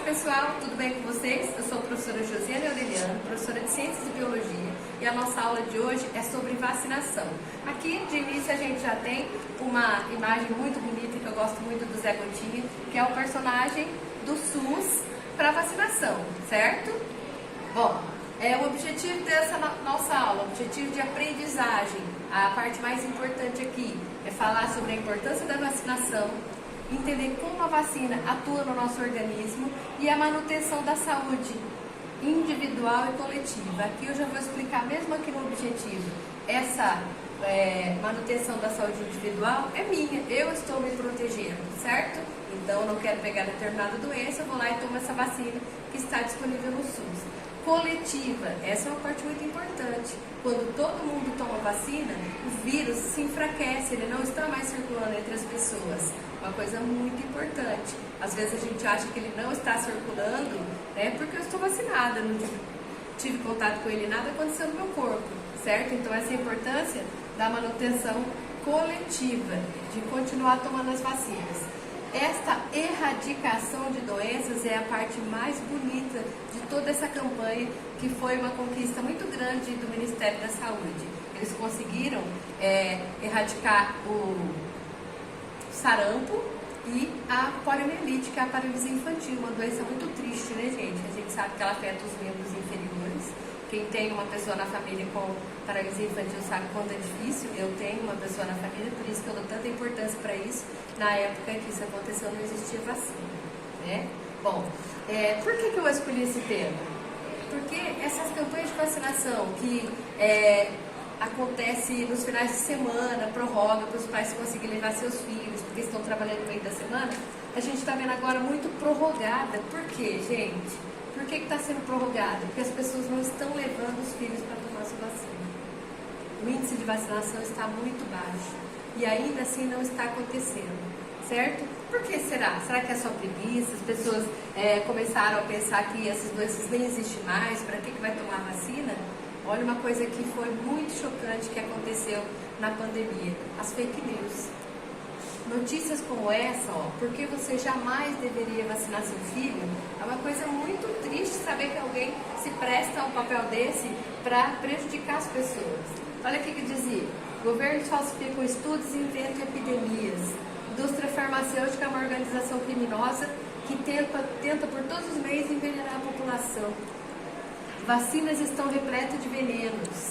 pessoal, tudo bem com vocês? Eu sou a professora Josiane Aureliano, professora de Ciências e Biologia, e a nossa aula de hoje é sobre vacinação. Aqui, de início, a gente já tem uma imagem muito bonita, que eu gosto muito do Zé Gotinha, que é o personagem do SUS para vacinação, certo? Bom, o objetivo dessa nossa aula, o objetivo de aprendizagem, a parte mais importante aqui é falar sobre a importância da vacinação, entender como a vacina atua no nosso organismo e a manutenção da saúde individual e coletiva. Aqui eu já vou explicar, mesmo aqui no objetivo, essa manutenção da saúde individual é minha, eu estou me protegendo, certo? Então eu não quero pegar determinada doença, eu vou lá e tomo essa vacina que está disponível no SUS. Coletiva, essa é uma parte muito importante. Quando todo mundo toma vacina, o vírus se enfraquece, ele não está mais circulando entre as pessoas. Uma coisa muito importante. Às vezes a gente acha que ele não está circulando, porque eu estou vacinada, não tive contato com ele, nada aconteceu no meu corpo, certo? Então essa é a importância da manutenção coletiva, de continuar tomando as vacinas. Esta erradicação de doenças é a parte mais bonita de toda essa campanha, que foi uma conquista muito grande do Ministério da Saúde. Eles conseguiram erradicar o sarampo e a poliomielite, que é a paralisia infantil, uma doença muito triste, né, gente? A gente sabe que ela afeta os membros inferiores. Quem tem uma pessoa na família com paralisia infantil sabe quanto é difícil. Eu tenho uma pessoa na família, por isso que eu dou tanta importância para isso. Na época que isso aconteceu, não existia vacina, né? Bom, por que eu escolhi esse tema? Porque essas campanhas de vacinação que acontece nos finais de semana, prorroga para os pais conseguirem levar seus filhos, porque estão trabalhando no meio da semana, a gente está vendo agora muito prorrogada. Por quê, gente? Por que está sendo prorrogada? Porque as pessoas não estão levando os filhos para tomar sua vacina. O índice de vacinação está muito baixo e ainda assim não está acontecendo, certo? Por que será? Será que é só preguiça? As pessoas começaram a pensar que essas doenças nem existem mais, para que vai tomar vacina? Olha, uma coisa que foi muito chocante que aconteceu na pandemia, as fake news. Notícias como essa, porque você jamais deveria vacinar seu filho, é uma coisa muito triste saber que alguém se presta a um papel desse para prejudicar as pessoas. Olha o que dizia: governos falsificam estudos e inventam epidemias. Indústria farmacêutica é uma organização criminosa que tenta por todos os meios envenenar a população. Vacinas estão repletas de venenos.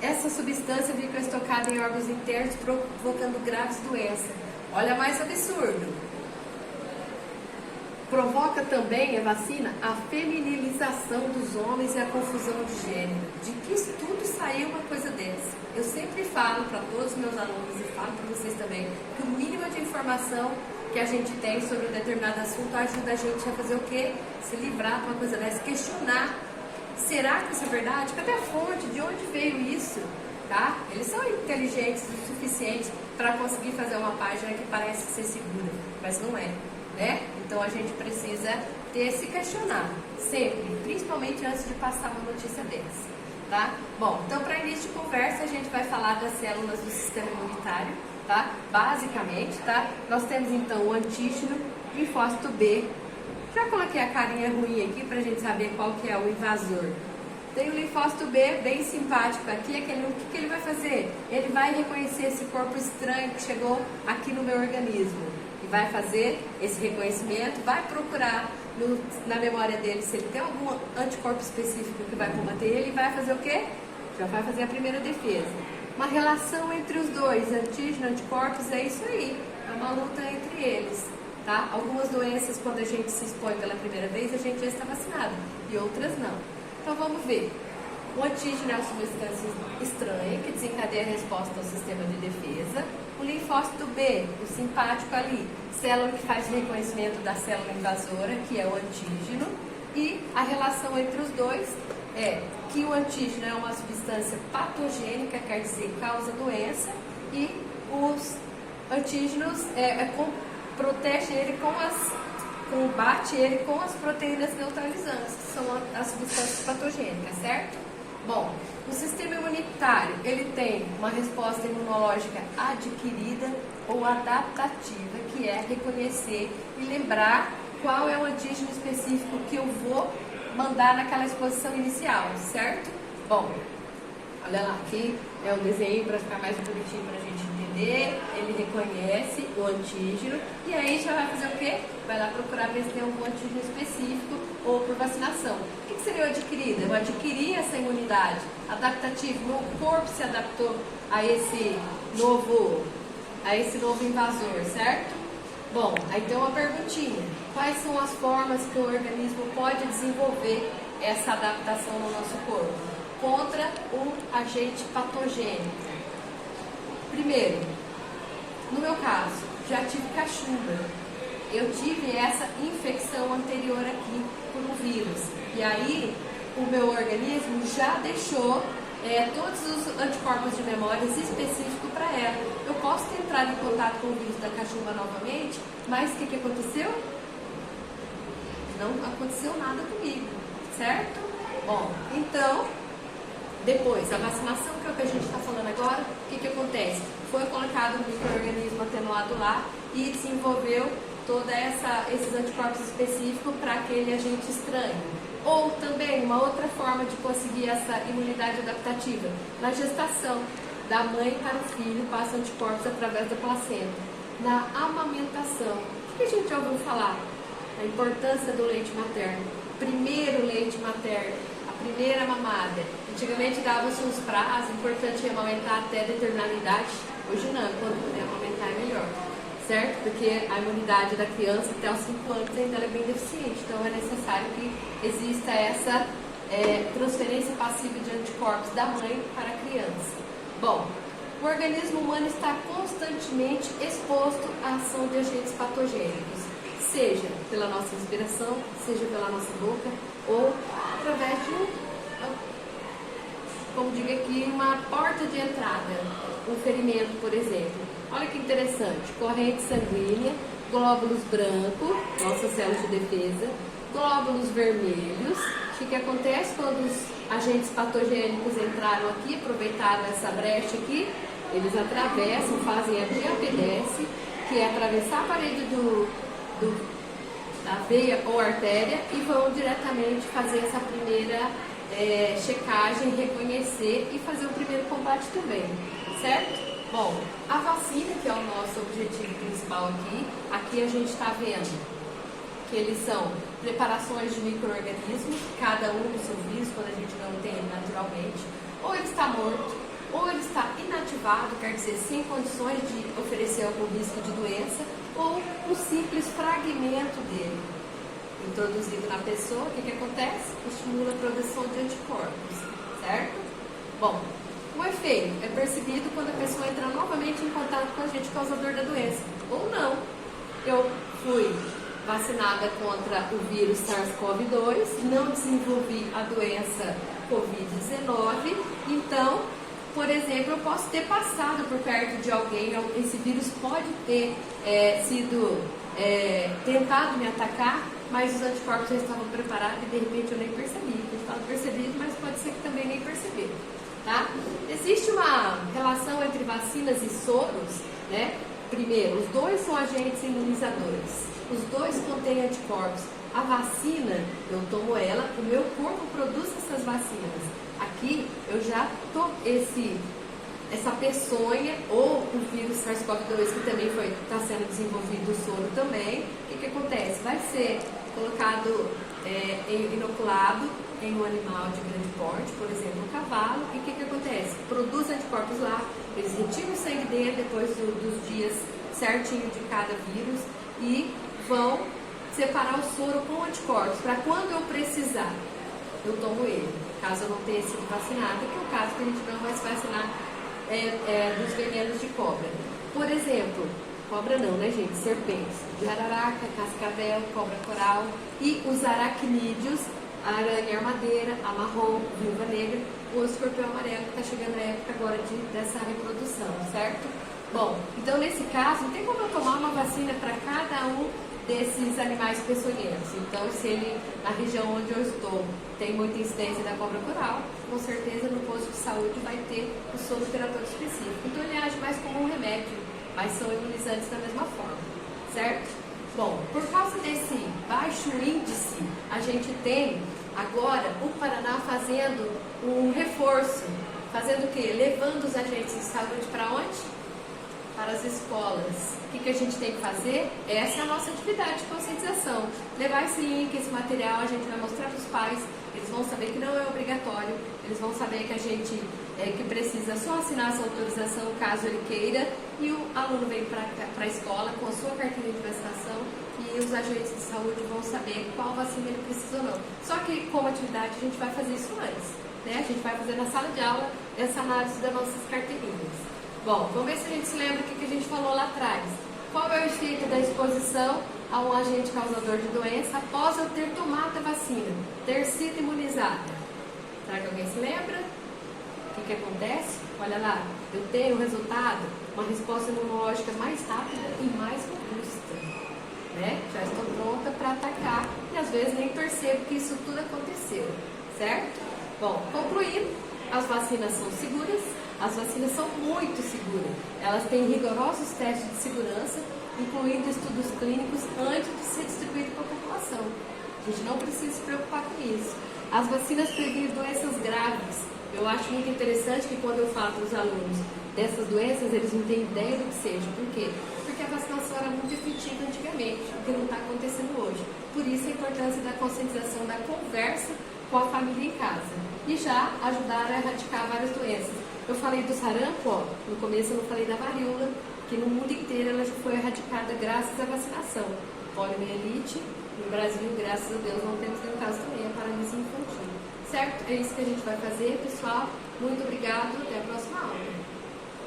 Essa substância fica estocada em órgãos internos, provocando graves doenças. Olha mais absurdo. Provoca também a vacina a feminilização dos homens e a confusão de gênero. De que estudo saiu uma coisa dessa? Eu sempre falo para todos os meus alunos e falo para vocês também que o mínimo de informação que a gente tem sobre um determinado assunto ajuda a gente a fazer o quê? Se livrar de uma coisa dessa, questionar. Será que isso é verdade? Cadê a fonte? De onde veio isso? Tá? Eles são inteligentes o suficiente para conseguir fazer uma página que parece ser segura, mas não é, né? Então a gente precisa se questionar sempre, principalmente antes de passar uma notícia dessa, tá? Bom, então para início de conversa a gente vai falar das células do sistema imunitário, tá? Basicamente, tá? Nós temos então o antígeno, linfócito B. Já coloquei a carinha ruim aqui para a gente saber qual que é o invasor. Tem o linfócito B, bem simpático aqui, o que ele vai fazer? Ele vai reconhecer esse corpo estranho que chegou aqui no meu organismo. E vai fazer esse reconhecimento, vai procurar na memória dele se ele tem algum anticorpo específico que vai combater ele, e vai fazer o quê? Já vai fazer a primeira defesa. Uma relação entre os dois, antígeno, anticorpos, é isso aí. É uma luta entre eles. Tá? Algumas doenças, quando a gente se expõe pela primeira vez, a gente já está vacinado, e outras não. Então vamos ver. O antígeno é uma substância estranha que desencadeia a resposta ao sistema de defesa. O linfócito B, o simpático ali, célula que faz o reconhecimento da célula invasora, que é o antígeno. E a relação entre os dois é que o antígeno é uma substância patogênica, quer dizer, causa doença, e os antígenos protege ele combate ele com as proteínas neutralizantes, que são as substâncias patogênicas, certo? Bom, o sistema imunitário, ele tem uma resposta imunológica adquirida ou adaptativa, que é reconhecer e lembrar qual é o antígeno específico que eu vou mandar naquela exposição inicial, certo? Bom, olha lá, aqui é um desenho para ficar mais bonitinho para a gente entender. Ele reconhece o antígeno e aí já vai fazer o quê? Vai lá procurar ver se tem algum antígeno específico ou por vacinação. O que seria o adquirido? Eu adquiri essa imunidade adaptativa, meu corpo se adaptou a esse novo invasor, certo? Bom, aí tem uma perguntinha. Quais são as formas que o organismo pode desenvolver essa adaptação no nosso corpo contra um agente patogênico? Primeiro, no meu caso, já tive cachumba. Eu tive essa infecção anterior aqui por um vírus. E aí, o meu organismo já deixou todos os anticorpos de memórias específicos para ela. Eu posso ter entrado em contato com o vírus da cachumba novamente, mas o que aconteceu? Não aconteceu nada comigo, certo? Bom, então, depois, a vacinação, que é o que a gente está falando agora, o que acontece? Foi colocado um micro-organismo atenuado lá e desenvolveu todos esses anticorpos específicos para aquele agente estranho. Ou também, uma outra forma de conseguir essa imunidade adaptativa, na gestação, da mãe para o filho, passa anticorpos através da placenta. Na amamentação, o que a gente já ouviu falar? A importância do leite materno. Primeiro leite materno, a primeira mamada. Antigamente dava-se uns prazos, importante amamentar até determinada idade. Hoje não, quando puder amamentar é melhor. Certo? Porque a imunidade da criança até os 5 anos ainda é bem deficiente, então é necessário que exista essa transferência passiva de anticorpos da mãe para a criança. Bom, o organismo humano está constantemente exposto à ação de agentes patogênicos, seja pela nossa respiração, seja pela nossa boca ou através de como digo aqui, uma porta de entrada, um ferimento, por exemplo. Olha que interessante, corrente sanguínea, glóbulos brancos, nossas células de defesa, glóbulos vermelhos. O que acontece quando os agentes patogênicos entraram aqui, aproveitaram essa brecha aqui? Eles atravessam, fazem a diapedese, que é atravessar a parede da veia ou artéria e vão diretamente fazer essa primeira checagem, reconhecer e fazer o primeiro combate também, certo? Bom, a vacina, que é o nosso objetivo principal aqui a gente está vendo que eles são preparações de micro-organismos, cada um do seu vírus, quando a gente não tem naturalmente, ou ele está morto, ou ele está inativado, quer dizer, sem condições de oferecer algum risco de doença, ou um simples fragmento dele. Introduzido na pessoa, o que acontece? Estimula a produção de anticorpos, certo? Bom, o efeito é percebido quando a pessoa entra novamente em contato com o agente causador da doença, ou não. Eu fui vacinada contra o vírus SARS-CoV-2, não desenvolvi a doença Covid-19, então, por exemplo, eu posso ter passado por perto de alguém, esse vírus pode ter sido tentado me atacar, mas os anticorpos já estavam preparados e de repente eu nem percebi. Eu estava percebido, mas pode ser que também nem percebi. Tá? Existe uma relação entre vacinas e soros, né? Primeiro, os dois são agentes imunizadores, os dois contêm anticorpos. A vacina, eu tomo ela, o meu corpo produz essas vacinas. Aqui eu já tomo essa peçonha ou o vírus SARS-CoV-2 que também está sendo desenvolvido o soro também. O que acontece? Vai ser colocado, inoculado em um animal de grande porte, por exemplo, um cavalo, e o que acontece? Produz anticorpos lá, eles retiram o sangue dele depois dos dias certinho de cada vírus e vão separar o soro com anticorpos, para quando eu precisar, eu tomo ele, caso eu não tenha sido vacinada, que é o caso que a gente não vai se vacinar dos venenos de cobra. Por exemplo, cobra não, né gente? Serpentes, jararaca, cascavel, cobra coral e os aracnídeos, a aranha armadeira, a marrom, viúva negra, o escorpião amarelo, que está chegando a época agora dessa reprodução, certo? Bom, então nesse caso, não tem como eu tomar uma vacina para cada um desses animais peçonhentos. Então, se ele, na região onde eu estou, tem muita incidência da cobra coral, com certeza no posto de saúde vai ter o soro terapêutico específico. Então, ele age mais como um remédio, mas são imunizantes da mesma forma, certo? Bom, por causa desse baixo índice, a gente tem agora o Paraná fazendo um reforço. Fazendo o quê? Levando os agentes de saúde para onde? Para as escolas. O que a gente tem que fazer? Essa é a nossa atividade de conscientização. Levar esse link, esse material, a gente vai mostrar para os pais, eles vão saber que não é obrigatório, eles vão saber que a gente que precisa só assinar essa autorização caso ele queira, e o aluno vem para a escola com a sua carteirinha de vacinação e os agentes de saúde vão saber qual vacina ele precisa ou não. Só que como atividade a gente vai fazer isso antes, né? A gente vai fazer na sala de aula essa análise das nossas carteirinhas. Bom, vamos ver se a gente se lembra o que a gente falou lá atrás. Qual é o efeito da exposição a um agente causador de doença após eu ter tomado a vacina, ter sido imunizada? Será que alguém se lembra? O que acontece? Olha lá, eu tenho o resultado, uma resposta imunológica mais rápida e mais robusta, né? Já estou pronta para atacar e às vezes nem percebo que isso tudo aconteceu, certo? Bom, concluindo, as vacinas são seguras, as vacinas são muito seguras, elas têm rigorosos testes de segurança, incluindo estudos clínicos antes de ser distribuído para a população. A gente não precisa se preocupar com isso. As vacinas previnem doenças graves. Eu acho muito interessante que quando eu falo para os alunos dessas doenças, eles não têm ideia do que seja. Por quê? Porque a vacinação era muito efetiva antigamente, o que não está acontecendo hoje. Por isso a importância da conscientização, da conversa com a família em casa. E já ajudar a erradicar várias doenças. Eu falei do sarampo, ó, no começo eu não falei da varíola, que no mundo inteiro ela já foi erradicada graças à vacinação. Poliomielite, no Brasil, graças a Deus, não temos nenhum caso também, a paralisia infantil. Certo? É isso que a gente vai fazer, pessoal. Muito obrigado, até a próxima aula.